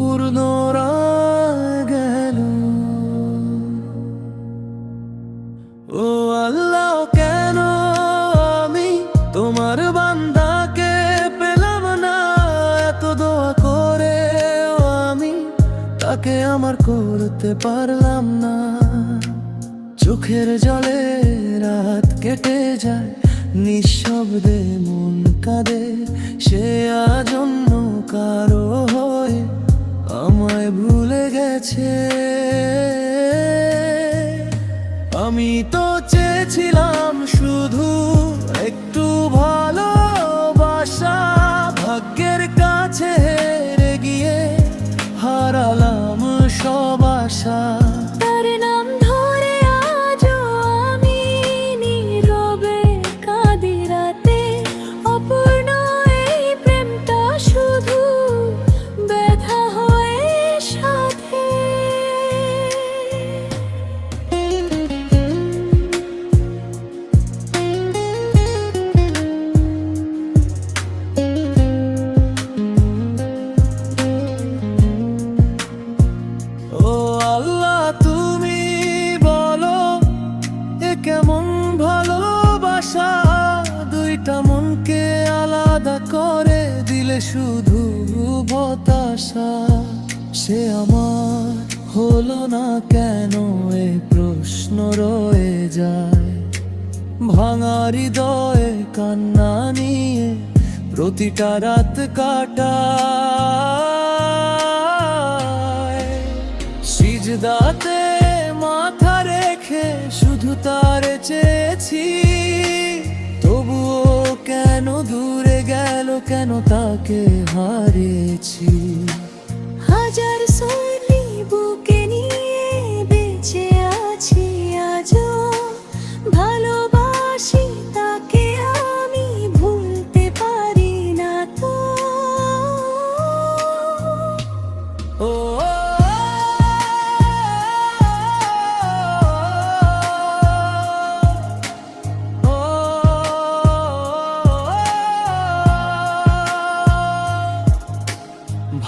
অপূর্ণ রয়ে গেল। ও আল্লাহ, কেন আমি তোমার বান্দাকে পেলাম না? এত দোয়া করেও আমি তাকে আমার করতে পারলাম না। চোখের জলে রাত কেটে যায়, নিঃশব্দে মন কাঁদে। সে আজ অন্য কারো হয়ে আমায় ভুলে গেছে। আমি তো চেয়েছিলাম শুধু একটু ভালোবাসা, ভাগ্যের কাছে হেরে গিয়ে হারালাম সব আশা। তার নাম ধরে আজও আমি নীরবে কাঁদি রাতে। অপূর্ণ এই প্রেমটা শুধু ব্যথা হয়ে সাথে। ও আল্লাহ, তুমি বলো এ কেমন ভালোবাসা? দুইটা মনকে আলাদা করে দিলে শুধু হতাশা। সে আমার হলো না কেন, এ প্রশ্ন রয়ে যায়। ভাঙা হৃদয়ে কান্না নিয়ে প্রতিটা রাত কাটায়। সিজদাতে মাথা রেখে শুধু তার চেয়েছি, তবুও কেন দূরে গেল, কেন তাকে হারিয়েছি। হাজার সরি বুকে নিয়ে বেঁচে আছি আজও। ভালোবাসি তাকে আমি, ভুলতে পারি না তো। ও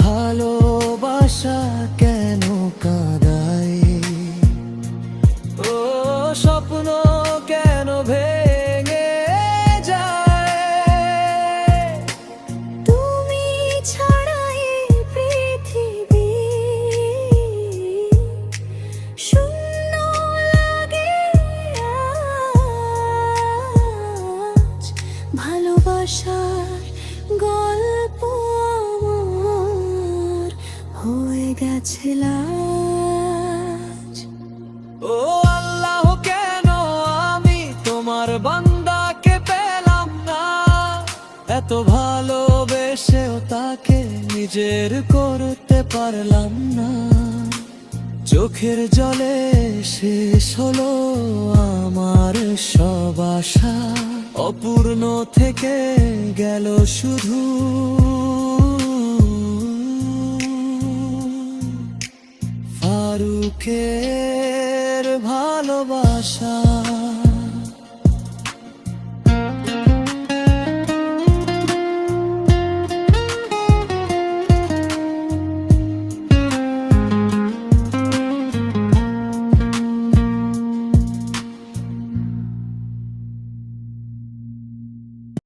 ভালোবাসা কেন কাঁদায়? ও স্বপ্ন কেন ভেঙে যায়? তুমি ছাড়া এই পৃথিবী শূন্য লাগে আজ। ভালোবাসার গল্প আমার হয়ে গেছে লাজ। ও আল্লাহ, কেন আমি তোমার বান্দাকে পেলাম না? এত ভালোবেসেও তাকে নিজের করতে পারলাম না। চোখের জলে শেষ হলো আমার সব আশা। অপূর্ণ থেকে গেল শুধু ফারুকের ভালোবাসা।